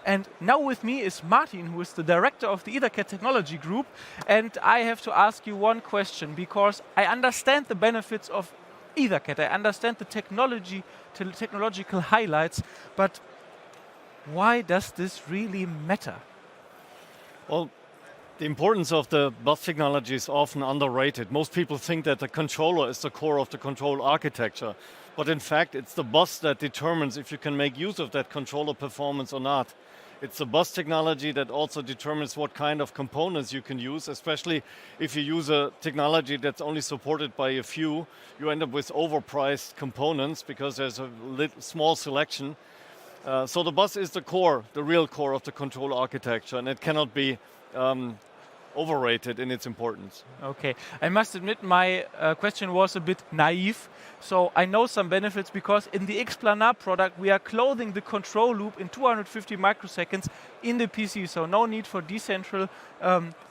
And now with me is Martin, who is the director of the EtherCAT technology group. And I have to ask you one question, because I understand the benefits of EtherCAT. I understand the technological highlights, but why does this really matter? Well, the importance of the bus technology is often underrated. Most people think that the controller is the core of the control architecture, but in fact it's the bus that determines if you can make use of that controller performance or not. It's the bus technology that also determines what kind of components you can use, especially if you use a technology that's only supported by a few. You end up with overpriced components because there's a small selection. So the bus is the core, the real core of the control architecture, and it cannot be overrated in its importance. Okay, I must admit my question was a bit naive. So I know some benefits because in the Xplanar product we are clothing the control loop in 250 microseconds in the PC. So no need for decentral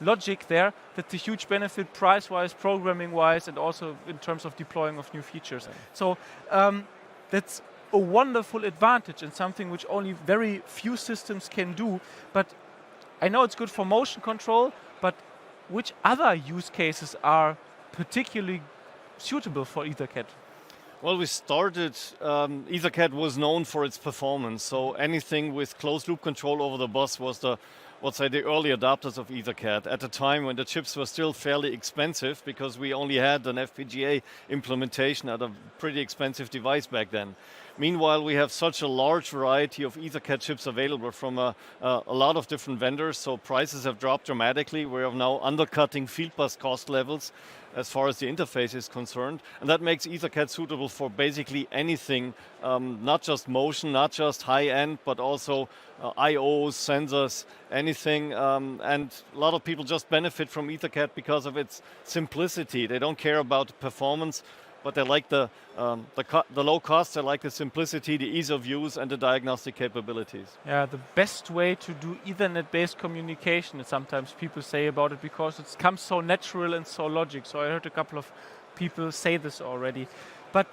logic there. That's a huge benefit price-wise, programming-wise, and also in terms of deploying of new features. Yeah. So that's a wonderful advantage and something which only very few systems can do. But I know it's good for motion control, but which other use cases are particularly suitable for EtherCAT? Well, we started, EtherCAT was known for its performance, so anything with closed loop control over the bus was the early adopters of EtherCAT at a time when the chips were still fairly expensive because we only had an FPGA implementation at a pretty expensive device back then. Meanwhile, we have such a large variety of EtherCAT chips available from a lot of different vendors, so prices have dropped dramatically. We are now undercutting field bus cost levels as far as the interface is concerned, and that makes EtherCAT suitable for basically anything, not just motion, not just high-end, but also I/Os, sensors, anything, and a lot of people just benefit from EtherCAT because of its simplicity. They don't care about performance, but they like the low cost, they like the simplicity, the ease of use, and the diagnostic capabilities. Yeah, the best way to do Ethernet-based communication, sometimes people say about it, because it comes so natural and so logic. So I heard a couple of people say this already. But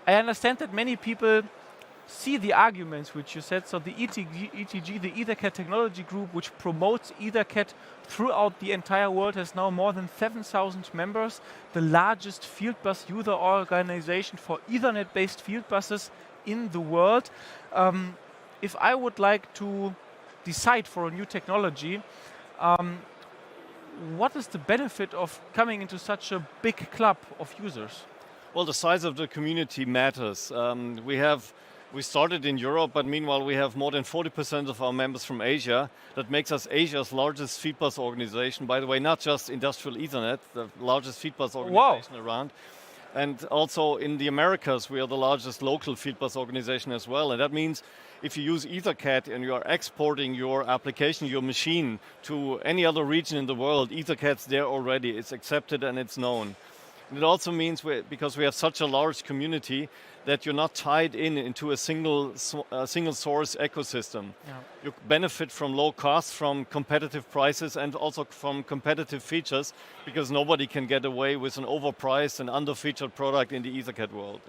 I understand that many people see the arguments which you said. So the ETG, the EtherCAT technology group, which promotes EtherCAT throughout the entire world, has now more than 7,000 members, the largest field bus user organization for Ethernet-based field buses in the world. If I would like to decide for a new technology, what is the benefit of coming into such a big club of users? Well, the size of the community matters. We started in Europe, but meanwhile we have more than 40% of our members from Asia. That makes us Asia's largest feed bus organization. By the way, not just industrial Ethernet, the largest feed bus organization around. And also in the Americas, we are the largest local feed bus organization as well. And that means if you use EtherCAT and you are exporting your application, your machine, to any other region in the world, EtherCAT's there already. It's accepted and it's known. And it also means, because we have such a large community, that you're not tied into a single source ecosystem. Yeah. You benefit from low costs, from competitive prices, and also from competitive features, because nobody can get away with an overpriced and under-featured product in the EtherCAT world.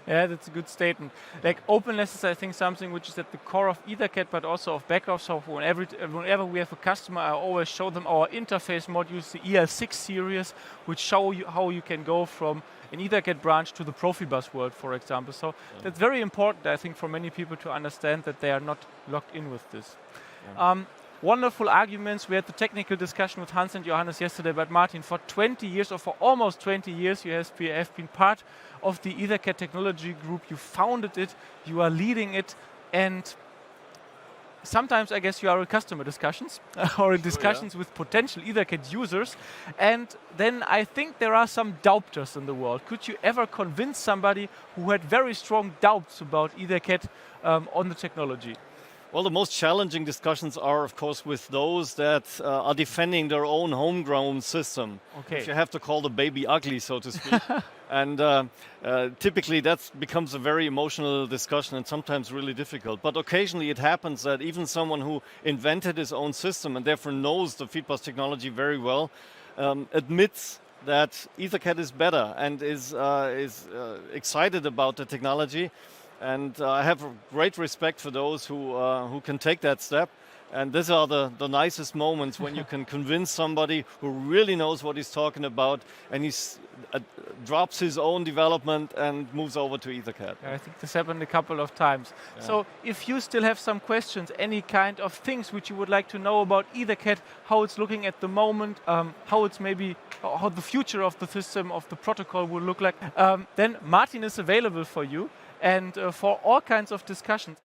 Yeah, that's a good statement. Like openness is, I think, something which is at the core of EtherCAT, but also of backup. So whenever we have a customer, I always show them our interface modules, the EL6 series, which show you how you can go from an EtherCAT branch to the Profibus world, for example. So that's very important, I think, for many people to understand that they are not locked in with this. Yeah. Wonderful arguments. We had the technical discussion with Hans and Johannes yesterday, but Martin, for 20 years, or for almost 20 years, you have been part of the EtherCAT technology group. You founded it, you are leading it, and sometimes I guess you are in customer discussions or in discussions with potential EtherCAT users, and then I think there are some doubters in the world. Could you ever convince somebody who had very strong doubts about EtherCAT on the technology? Well, the most challenging discussions are, of course, with those that are defending their own homegrown system. Okay. If you have to call the baby ugly, so to speak. And typically that becomes a very emotional discussion and sometimes really difficult. But occasionally it happens that even someone who invented his own system and therefore knows the feed bus technology very well admits that EtherCAT is better and is excited about the technology. And I have a great respect for those who can take that step. And these are the nicest moments when you can convince somebody who really knows what he's talking about, and he drops his own development and moves over to EtherCAT. I think this happened a couple of times. Yeah. So if you still have some questions, any kind of things which you would like to know about EtherCAT, how it's looking at the moment, how it's maybe, how the future of the system, of the protocol will look like, then Martin is available for you and for all kinds of discussions.